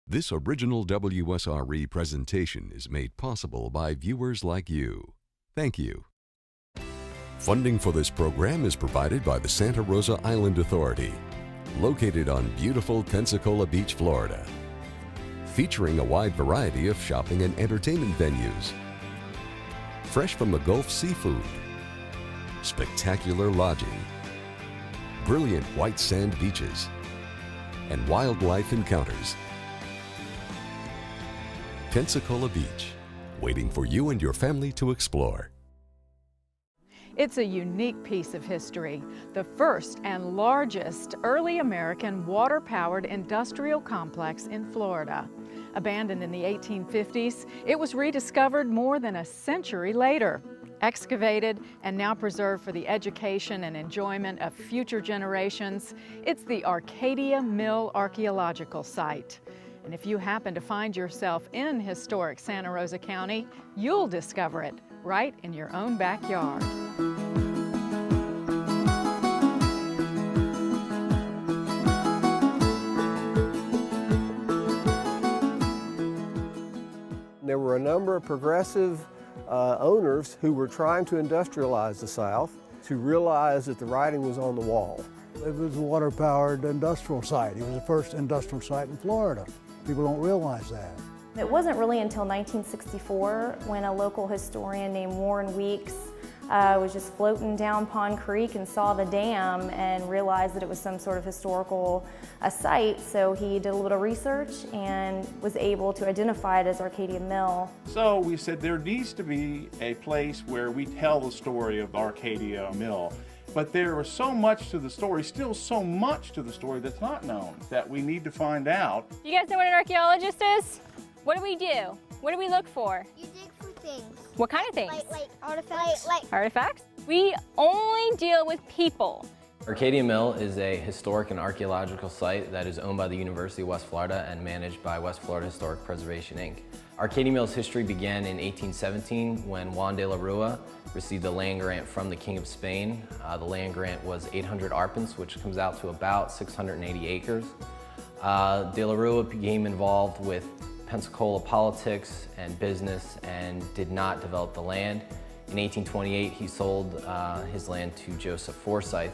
This original WSRE presentation is made possible by viewers like you. Thank you. Funding for this program is provided by the Santa Rosa Island Authority, located on beautiful Pensacola Beach, Florida, featuring a wide variety of shopping and entertainment venues, fresh from the Gulf seafood, spectacular lodging, brilliant white sand beaches, and wildlife encounters. Pensacola Beach, waiting for you and your family to explore. It's a unique piece of history, the first and largest early American water-powered industrial complex in Florida. Abandoned in the 1850s, it was rediscovered more than a century later. Excavated and now preserved for the education and enjoyment of future generations, it's the Arcadia Mill Archaeological Site. And if you happen to find yourself in historic Santa Rosa County, you'll discover it right in your own backyard. There were a number of progressive owners who were trying to industrialize the South to realize that the writing was on the wall. It was a water-powered industrial site. It was the first industrial site in Florida. People don't realize that. It wasn't really until 1964 when a local historian named Warren Weeks was just floating down Pond Creek and saw the dam and realized that it was some sort of historical site. So he did a little research and was able to identify it as Arcadia Mill. So we said there needs to be a place where we tell the story of Arcadia Mill. But there was so much to the story, still so much to the story that's not known, that we need to find out. You guys know what an archaeologist is? What do we do? What do we look for? You dig for things. What kind of things? Like artifacts. Artifacts? We only deal with people. Arcadia Mill is a historic and archaeological site that is owned by the University of West Florida and managed by West Florida Historic Preservation, Inc. Arcadia Mill's history began in 1817 when Juan de la Rua received a land grant from the King of Spain. The land grant was 800 arpents, which comes out to about 680 acres. De la Rua became involved with Pensacola politics and business and did not develop the land. In 1828, he sold his land to Joseph Forsyth.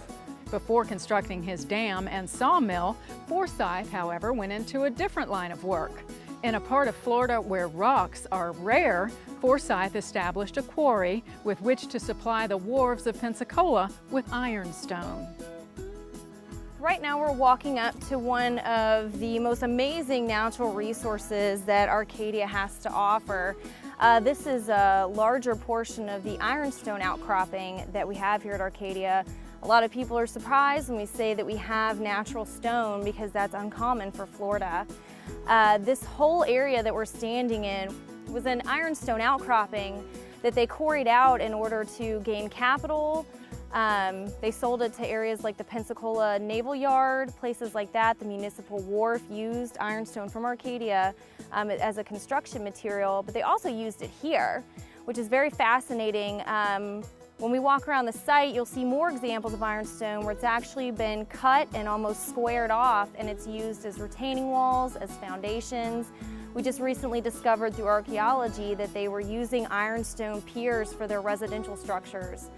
Before constructing his dam and sawmill, Forsyth, however, went into a different line of work. In a part of Florida where rocks are rare, Forsyth established a quarry with which to supply the wharves of Pensacola with ironstone. Right now we're walking up to one of the most amazing natural resources that Arcadia has to offer. This is a larger portion of the ironstone outcropping that we have here at Arcadia. A lot of people are surprised when we say that we have natural stone because that's uncommon for Florida. This whole area that we're standing in was an ironstone outcropping that they quarried out in order to gain capital. They sold it to areas like the Pensacola Naval Yard, places like that. The municipal wharf used ironstone from Arcadia as a construction material, but they also used it here, which is very fascinating. When we walk around the site, you'll see more examples of ironstone where it's actually been cut and almost squared off, and it's used as retaining walls, as foundations. We just recently discovered through archaeology that they were using ironstone piers for their residential structures.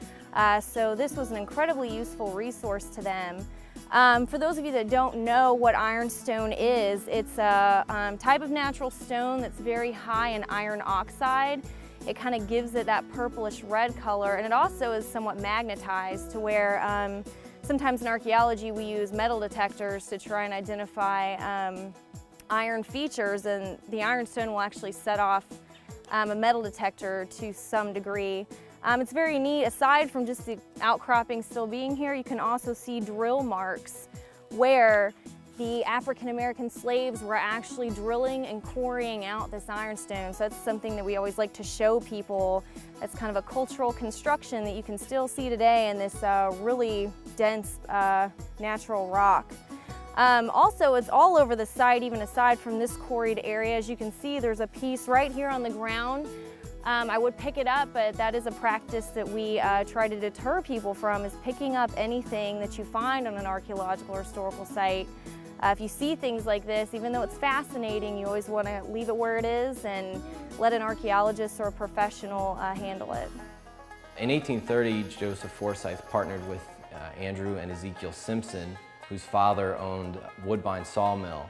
So this was an incredibly useful resource to them. For those of you that don't know what ironstone is, it's a type of natural stone that's very high in iron oxide. It kind of gives it that purplish red color, and it also is somewhat magnetized to where sometimes in archaeology we use metal detectors to try and identify iron features, and the ironstone will actually set off a metal detector to some degree. It's very neat. Aside from just the outcropping still being here, you can also see drill marks where the African-American slaves were actually drilling and quarrying out this ironstone. So that's something that we always like to show people. That's kind of a cultural construction that you can still see today in this really dense natural rock. Also, it's all over the site, even aside from this quarried area. As you can see, there's a piece right here on the ground. I would pick it up, but that is a practice that we try to deter people from, is picking up anything that you find on an archaeological or historical site. If you see things like this, even though it's fascinating, you always want to leave it where it is and let an archaeologist or a professional handle it. In 1830, Joseph Forsyth partnered with Andrew and Ezekiel Simpson, whose father owned Woodbine Sawmill.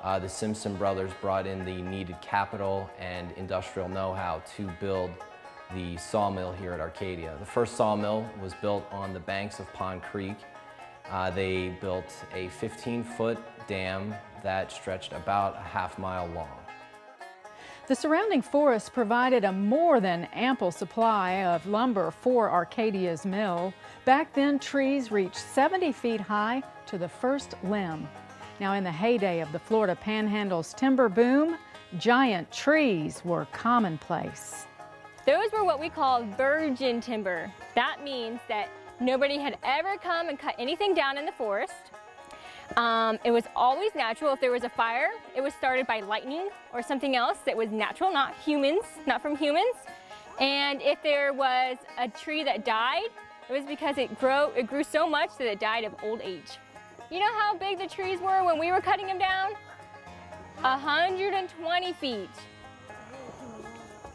The Simpson brothers brought in the needed capital and industrial know-how to build the sawmill here at Arcadia. The first sawmill was built on the banks of Pond Creek. They built a 15-foot dam that stretched about a half-mile long. The surrounding forest provided a more than ample supply of lumber for Arcadia's mill. Back then, trees reached 70 feet high to the first limb. Now, in the heyday of the Florida Panhandle's timber boom, giant trees were commonplace. Those were what we call virgin timber. That means that nobody had ever come and cut anything down in the forest. It was always natural. If there was a fire, it was started by lightning or something else that was natural, not humans, not from humans. And if there was a tree that died, it was because it grew so much that it died of old age. You know how big the trees were when we were cutting them down? 120 feet.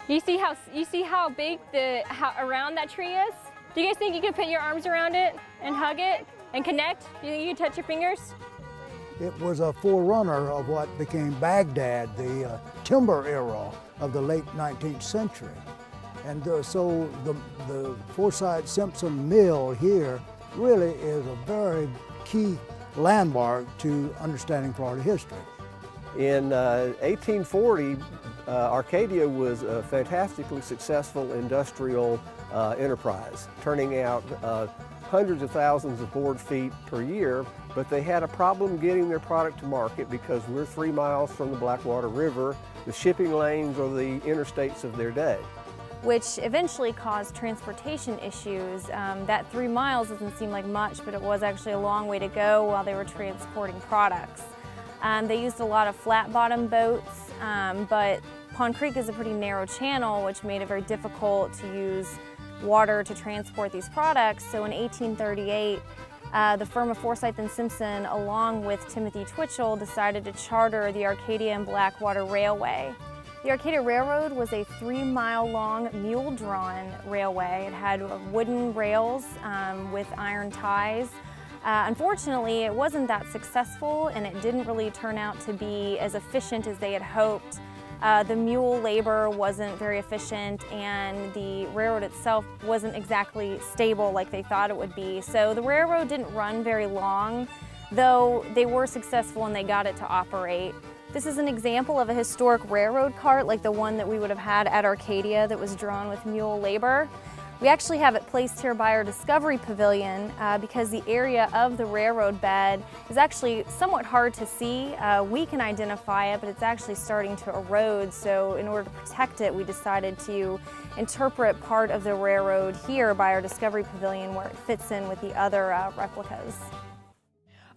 You see how big around that tree is? Do you guys think you could put your arms around it and hug it and connect? Do you think you could touch your fingers? It was a forerunner of what became Baghdad, the timber era of the late 19th century. And so the Forsyth-Simpson Mill here really is a very key landmark to understanding Florida history. In 1840, Arcadia was a fantastically successful industrial enterprise, turning out hundreds of thousands of board feet per year, but they had a problem getting their product to market because we're 3 miles from the Blackwater River. The shipping lanes are the interstates of their day, which eventually caused transportation issues. That 3 miles doesn't seem like much, but it was actually a long way to go while they were transporting products. They used a lot of flat-bottom boats, but Pond Creek is a pretty narrow channel, which made it very difficult to use water to transport these products. So in 1838, the firm of Forsyth and Simpson, along with Timothy Twitchell, decided to charter the Arcadia and Blackwater Railway. The Arcadia Railroad was a 3-mile-long mule-drawn railway. It had wooden rails with iron ties. Unfortunately, it wasn't that successful, and it didn't really turn out to be as efficient as they had hoped. The mule labor wasn't very efficient, and the railroad itself wasn't exactly stable like they thought it would be. So the railroad didn't run very long, though they were successful and they got it to operate. This is an example of a historic railroad cart like the one that we would have had at Arcadia that was drawn with mule labor. We actually have it placed here by our Discovery Pavilion because the area of the railroad bed is actually somewhat hard to see. We can identify it, but it's actually starting to erode, so in order to protect it, we decided to interpret part of the railroad here by our Discovery Pavilion where it fits in with the other replicas.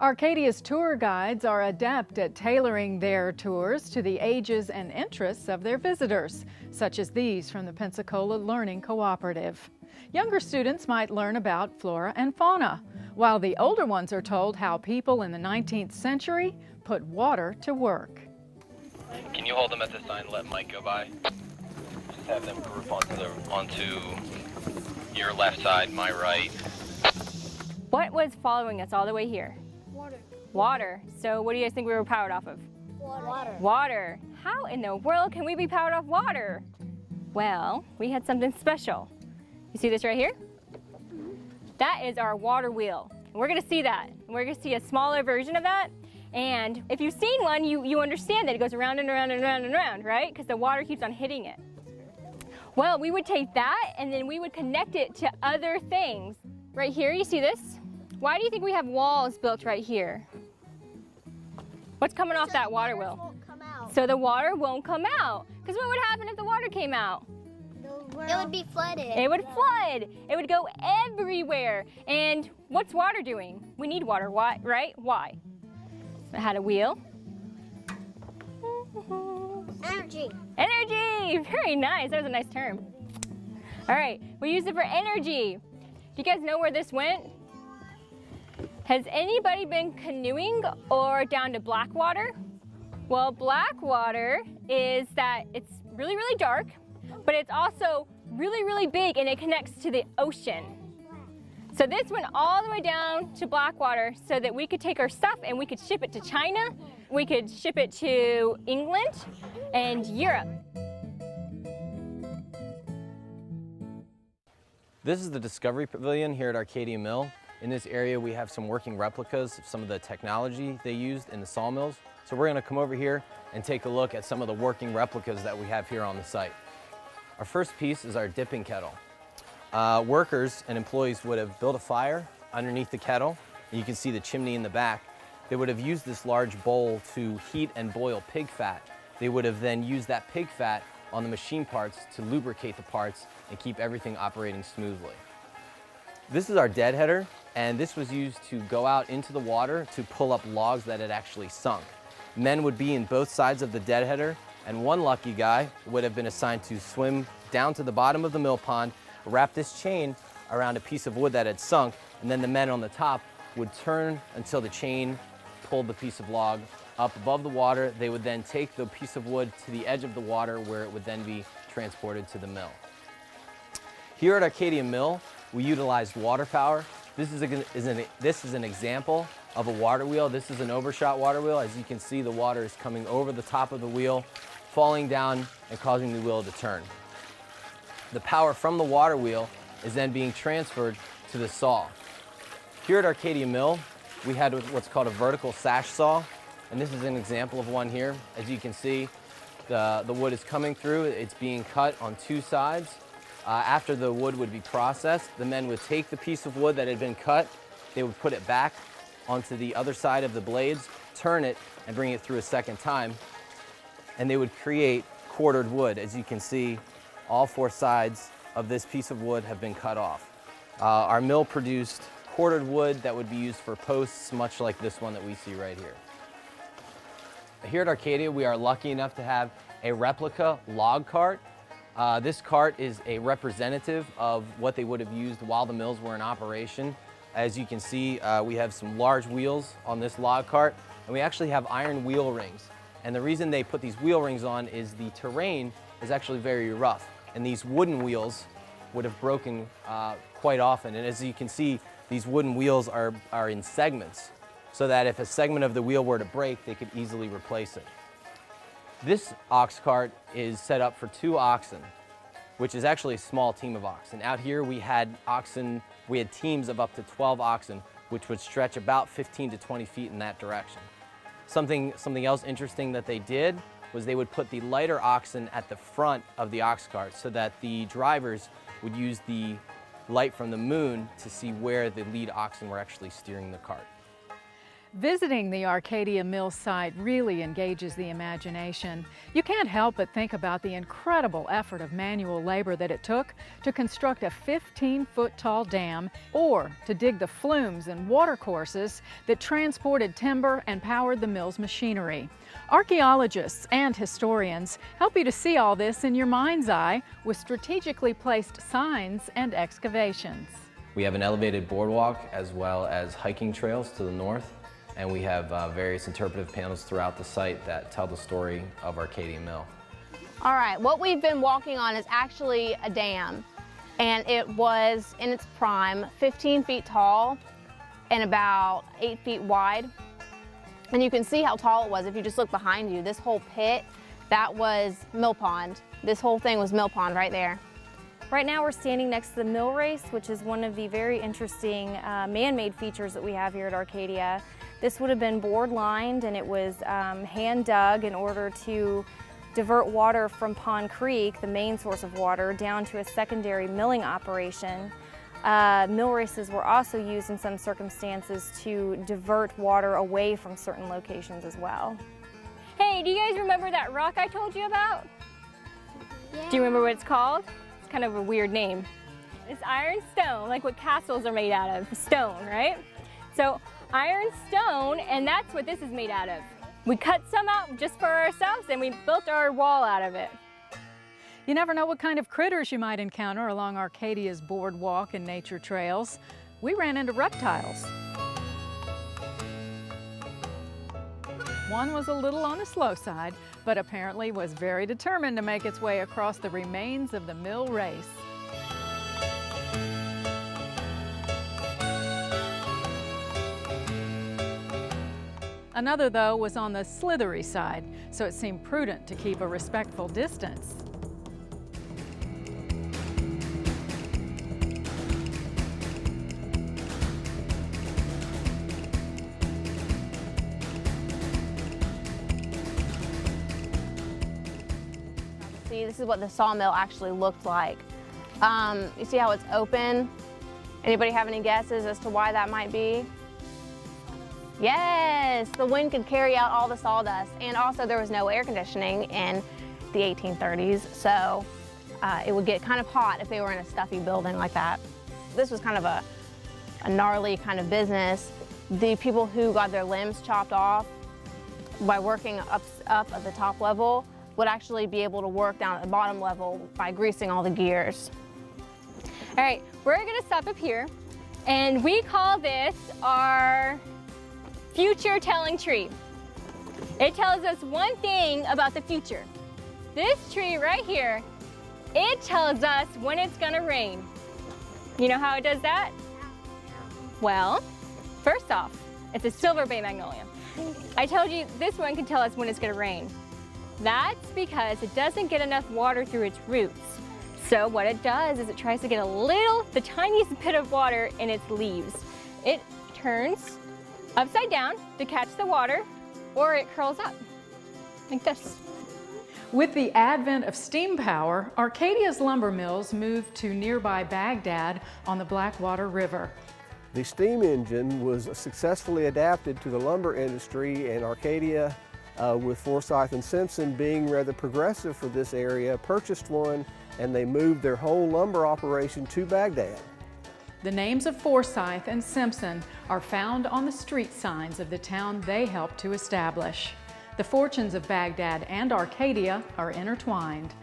Arcadia's tour guides are adept at tailoring their tours to the ages and interests of their visitors, such as these from the Pensacola Learning Cooperative. Younger students might learn about flora and fauna, while the older ones are told how people in the 19th century put water to work. Can you hold them at the sign and let Mike go by? Just have them group onto your left side, my right. What was following us all the way here? Water. Water. So what do you guys think we were powered off of? Water. Water. How in the world can we be powered off water? Well, we had something special. You see this right here? That is our water wheel. And we're gonna see that. We're gonna see a smaller version of that. And if you've seen one, you understand that it goes around and around and around and around, right? Because the water keeps on hitting it. Well, we would take that and then we would connect it to other things. Right here, you see this? Why do you think we have walls built right here? What's coming off that water wheel? So the water won't come out. Because what would happen if the water came out? It would be flooded. It would flood. It would go everywhere. And what's water doing? We need water, why, right? Why? It had a wheel. Energy. Energy, very nice. That was a nice term. All right, we use it for energy. Do you guys know where this went? Has anybody been canoeing or down to Blackwater? Well, Blackwater is that it's really, really dark, but it's also really, really big and it connects to the ocean. So this went all the way down to Blackwater so that we could take our stuff and we could ship it to China, we could ship it to England and Europe. This is the Discovery Pavilion here at Arcadia Mill. In this area we have some working replicas of some of the technology they used in the sawmills. So we're going to come over here and take a look at some of the working replicas that we have here on the site. Our first piece is our dipping kettle. Workers and employees would have built a fire underneath the kettle, and you can see the chimney in the back. They would have used this large bowl to heat and boil pig fat. They would have then used that pig fat on the machine parts to lubricate the parts and keep everything operating smoothly. This is our deadheader, and this was used to go out into the water to pull up logs that had actually sunk. Men would be in both sides of the deadheader, and one lucky guy would have been assigned to swim down to the bottom of the mill pond, wrap this chain around a piece of wood that had sunk, and then the men on the top would turn until the chain pulled the piece of log up above the water. They would then take the piece of wood to the edge of the water where it would then be transported to the mill. Here at Arcadia Mill, we utilized water power. This is an example of a water wheel. This is an overshot water wheel. As you can see, the water is coming over the top of the wheel, falling down and causing the wheel to turn. The power from the water wheel is then being transferred to the saw. Here at Arcadia Mill, we had what's called a vertical sash saw, and this is an example of one here. As you can see, the wood is coming through. It's being cut on two sides. After the wood would be processed, the men would take the piece of wood that had been cut, they would put it back onto the other side of the blades, turn it, and bring it through a second time, and they would create quartered wood. As you can see, all four sides of this piece of wood have been cut off. Our mill produced quartered wood that would be used for posts, much like this one that we see right here. Here at Arcadia, we are lucky enough to have a replica log cart. This cart is a representative of what they would have used while the mills were in operation. As you can see, we have some large wheels on this log cart, and we actually have iron wheel rings. And the reason they put these wheel rings on is the terrain is actually very rough, and these wooden wheels would have broken quite often. And as you can see, these wooden wheels are in segments, so that if a segment of the wheel were to break, they could easily replace it. This ox cart is set up for 2 oxen, which is actually a small team of oxen. Out here we had teams of up to 12 oxen, which would stretch about 15 to 20 feet in that direction. Something else interesting that they did was they would put the lighter oxen at the front of the ox cart so that the drivers would use the light from the moon to see where the lead oxen were actually steering the cart. Visiting the Arcadia Mill site really engages the imagination. You can't help but think about the incredible effort of manual labor that it took to construct a 15-foot-tall dam or to dig the flumes and watercourses that transported timber and powered the mill's machinery. Archaeologists and historians help you to see all this in your mind's eye with strategically placed signs and excavations. We have an elevated boardwalk as well as hiking trails to the north. And we have various interpretive panels throughout the site that tell the story of Arcadia Mill. All right, what we've been walking on is actually a dam, and it was in its prime 15 feet tall and about 8 feet wide. And you can see how tall it was if you just look behind you. This whole pit, that was mill pond. This whole thing was mill pond right there. Right now we're standing next to the mill race, which is one of the very interesting man-made features that we have here at Arcadia. This would have been board lined, and it was hand dug in order to divert water from Pond Creek, the main source of water, down to a secondary milling operation. Mill races were also used in some circumstances to divert water away from certain locations as well. Hey, do you guys remember that rock I told you about? Yeah. Do you remember what it's called? It's kind of a weird name. It's iron stone, like what castles are made out of, stone, right? So iron stone, and that's what this is made out of. We cut some out just for ourselves, and we built our wall out of it. You never know what kind of critters you might encounter along Arcadia's boardwalk and nature trails. We ran into reptiles. one was a little on the slow side, but apparently was very determined to make its way across the remains of the mill race. Another, though, was on the slithery side, so it seemed prudent to keep a respectful distance. See, this is what the sawmill actually looked like. You see how it's open? Anybody have any guesses as to why that might be? Yes, the wind could carry out all the sawdust, and also there was no air conditioning in the 1830s, so it would get kind of hot if they were in a stuffy building like that. This was kind of a gnarly kind of business. The people who got their limbs chopped off by working up at the top level would actually be able to work down at the bottom level by greasing all the gears. All right, we're gonna stop up here, and we call this our future telling tree. It tells us one thing about the future. This tree right here, it tells us when it's gonna rain. You know how it does that? Well, first off, it's a silver bay magnolia. I told you this one can tell us when it's gonna rain. That's because it doesn't get enough water through its roots. So what it does is it tries to get the tiniest bit of water in its leaves. It turns upside down to catch the water, or it curls up like this. With the advent of steam power, Arcadia's lumber mills moved to nearby Baghdad on the Blackwater River. The steam engine was successfully adapted to the lumber industry, and Arcadia, with Forsyth and Simpson being rather progressive for this area, purchased one, and they moved their whole lumber operation to Baghdad. The names of Forsyth and Simpson are found on the street signs of the town they helped to establish. The fortunes of Baghdad and Arcadia are intertwined.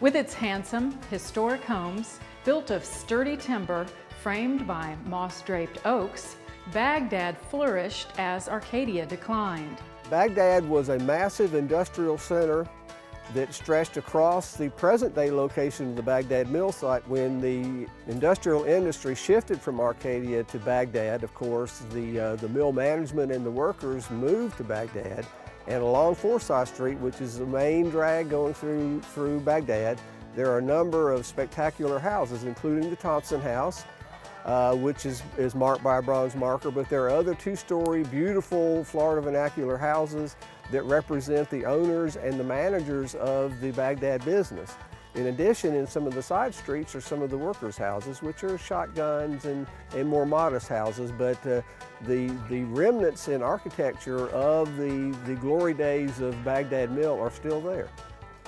With its handsome, historic homes, built of sturdy timber, framed by moss-draped oaks, Baghdad flourished as Arcadia declined. Baghdad was a massive industrial center that stretched across the present-day location of the Baghdad mill site. When the industrial industry shifted from Arcadia to Baghdad, of course, the mill management and the workers moved to Baghdad, and along Forsyth Street, which is the main drag going through Baghdad, there are a number of spectacular houses, including the Thompson House, which is marked by a bronze marker, but there are other two-story, beautiful Florida vernacular houses that represent the owners and the managers of the Baghdad business. In addition, in some of the side streets are some of the workers' houses, which are shotguns and more modest houses, but the remnants in architecture of the glory days of Baghdad Mill are still there.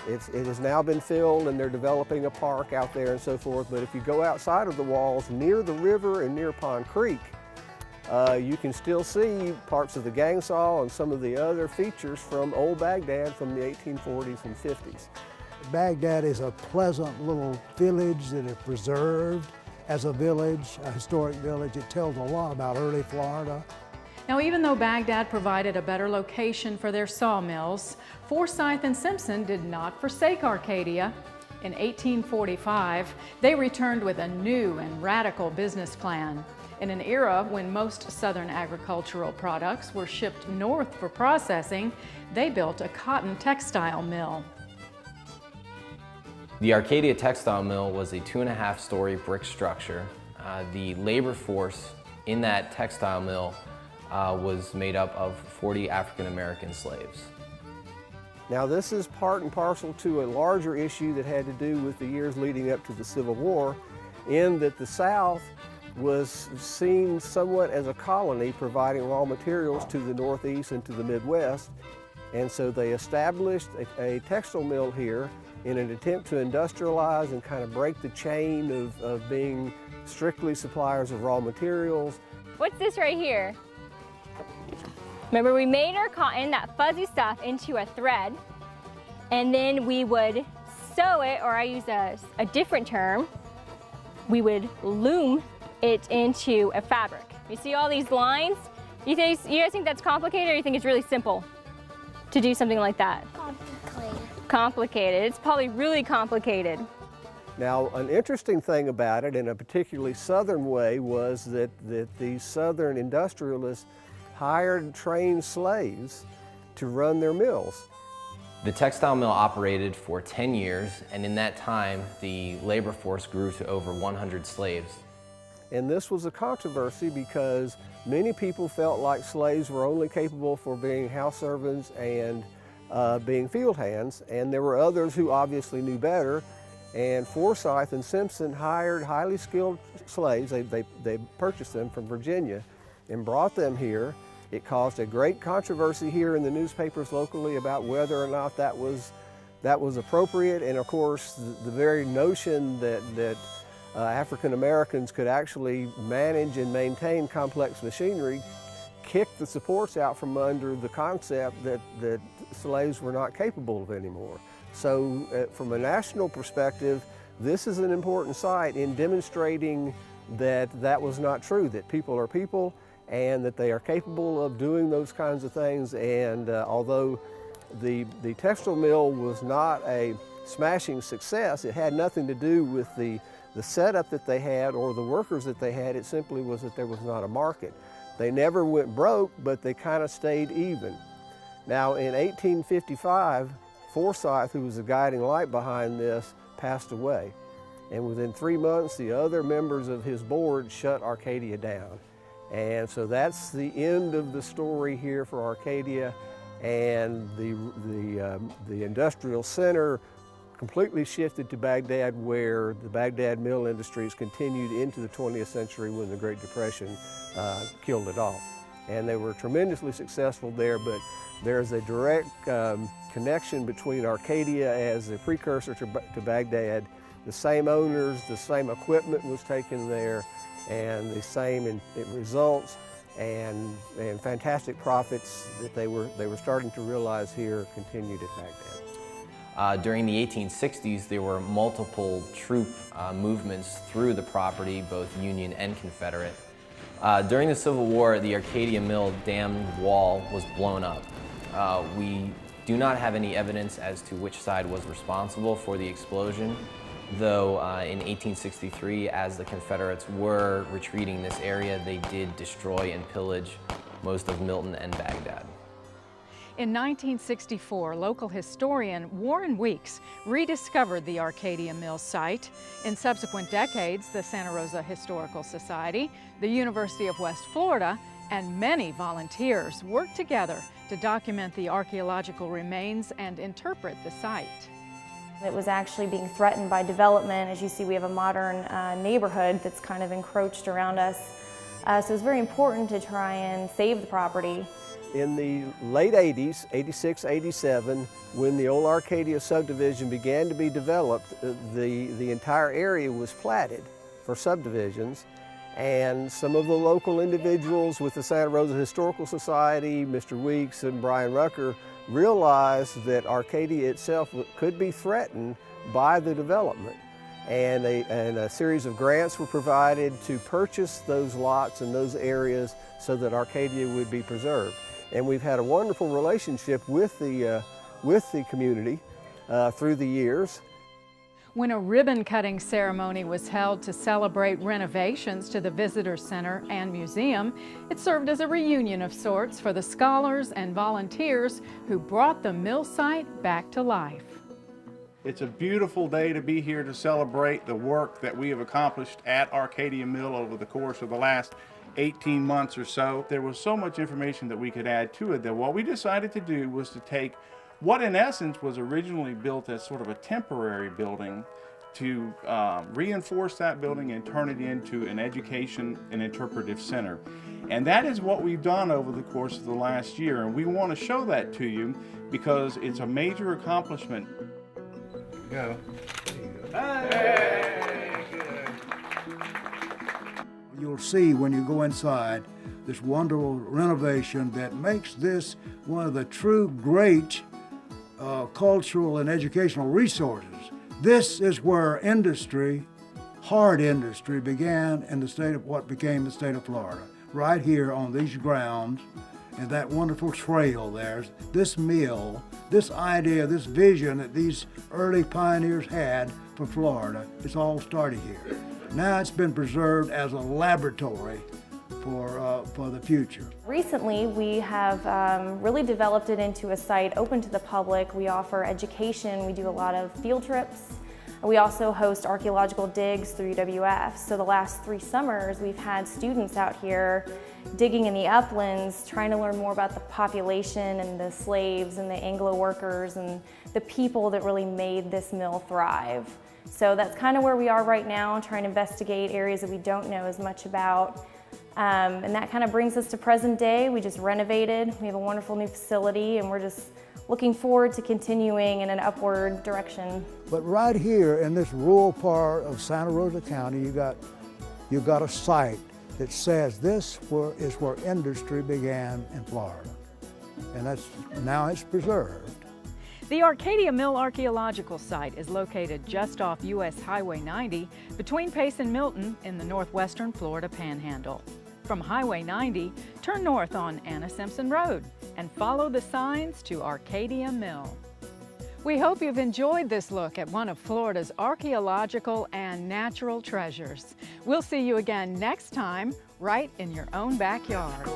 It has now been filled, and they're developing a park out there and so forth, but if you go outside of the walls near the river and near Pond Creek, you can still see parts of the gang saw and some of the other features from old Baghdad from the 1840s and 50s. Baghdad is a pleasant little village that is preserved as a village, a historic village. It tells a lot about early Florida. Now, even though Baghdad provided a better location for their sawmills, Forsyth and Simpson did not forsake Arcadia. In 1845, they returned with a new and radical business plan. In an era when most southern agricultural products were shipped north for processing, they built a cotton textile mill. The Arcadia Textile Mill was a 2.5-story brick structure. The labor force in that textile mill was made up of 40 African-American slaves. Now, this is part and parcel to a larger issue that had to do with the years leading up to the Civil War, in that the South was seen somewhat as a colony providing raw materials to the Northeast and to the Midwest. And so they established a textile mill here in an attempt to industrialize and kind of break the chain of being strictly suppliers of raw materials. What's this right here? Remember, we made our cotton, that fuzzy stuff, into a thread, and then we would sew it, or I use a different term, we would loom it into a fabric. You see all these lines? You guys think that's complicated, or you think it's really simple? to do something like that? Complicated. Complicated. It's probably really complicated. Now, an interesting thing about it, in a particularly southern way, was that these southern industrialists hired trained slaves to run their mills. The textile mill operated for 10 years, and in that time, the labor force grew to over 100 slaves. And this was a controversy because many people felt like slaves were only capable for being house servants and being field hands, and there were others who obviously knew better. And Forsyth and Simpson hired highly skilled slaves. They purchased them from Virginia and brought them here. It caused a great controversy here in the newspapers locally about whether or not that was appropriate. And of course, the very notion that African Americans could actually manage and maintain complex machinery kicked the supports out from under the concept that slaves were not capable of anymore. So from a national perspective, this is an important site in demonstrating that that was not true, that people are people and that they are capable of doing those kinds of things. And although the textile mill was not a smashing success, it had nothing to do with the setup that they had or the workers that they had. It simply was that there was not a market. They never went broke, but they kind of stayed even. Now in 1855, Forsyth, who was the guiding light behind this, passed away. And within 3 months, the other members of his board shut Arcadia down. And so that's the end of the story here for Arcadia, and the industrial center completely shifted to Baghdad, where the Baghdad mill industries continued into the 20th century when the Great Depression killed it off. And they were tremendously successful there, but there's a direct connection between Arcadia as a precursor to Baghdad. The same owners, the same equipment was taken there, and the same results and fantastic profits that they were starting to realize here continued at Baghdad. During the 1860s, there were multiple troop movements through the property, both Union and Confederate. During the Civil War, the Arcadia Mill dam wall was blown up. We do not have any evidence as to which side was responsible for the explosion, though in 1863, as the Confederates were retreating this area, they did destroy and pillage most of Milton and Baghdad. In 1964, local historian Warren Weeks rediscovered the Arcadia Mill site. In subsequent decades, the Santa Rosa Historical Society, the University of West Florida, and many volunteers worked together to document the archaeological remains and interpret the site. It was actually being threatened by development. As you see, we have a modern neighborhood that's kind of encroached around us. So it's very important to try and save the property. In the late 80s, 86, 87, when the old Arcadia subdivision began to be developed, the entire area was platted for subdivisions. And some of the local individuals with the Santa Rosa Historical Society, Mr. Weeks and Brian Rucker, realized that Arcadia itself could be threatened by the development. And a series of grants were provided to purchase those lots and those areas so that Arcadia would be preserved. And we've had a wonderful relationship with the community through the years. When a ribbon-cutting ceremony was held to celebrate renovations to the Visitor Center and Museum, it served as a reunion of sorts for the scholars and volunteers who brought the mill site back to life. It's a beautiful day to be here to celebrate the work that we have accomplished at Arcadia Mill over the course of the last 18 months or so. There was so much information that we could add to it that what we decided to do was to take what in essence was originally built as sort of a temporary building to reinforce that building and turn it into an education and interpretive center. And that is what we've done over the course of the last year, and we want to show that to you because it's a major accomplishment. Go. Hey, good. You'll see when you go inside this wonderful renovation that makes this one of the true great cultural and educational resources. This is where industry, hard industry, began in the state of what became the state of Florida, right here on these grounds. and that wonderful trail there. This mill, this idea, this vision that these early pioneers had for Florida, it's all started here. Now it's been preserved as a laboratory for the future. Recently, we have really developed it into a site open to the public. We offer education, we do a lot of field trips. We also host archaeological digs through UWF. So the last 3 summers, we've had students out here digging in the uplands, trying to learn more about the population and the slaves and the Anglo workers and the people that really made this mill thrive. So that's kind of where we are right now, trying to investigate areas that we don't know as much about. And that kind of brings us to present day. We just renovated. We have a wonderful new facility, and we're just looking forward to continuing in an upward direction. But right here in this rural part of Santa Rosa County, you got a site that says this is where industry began in Florida. And now it's preserved. The Arcadia Mill Archaeological Site is located just off US Highway 90 between Pace and Milton in the northwestern Florida Panhandle. From Highway 90, turn north on Anna Simpson Road and follow the signs to Arcadia Mill. We hope you've enjoyed this look at one of Florida's archaeological and natural treasures. We'll see you again next time, right in your own backyard.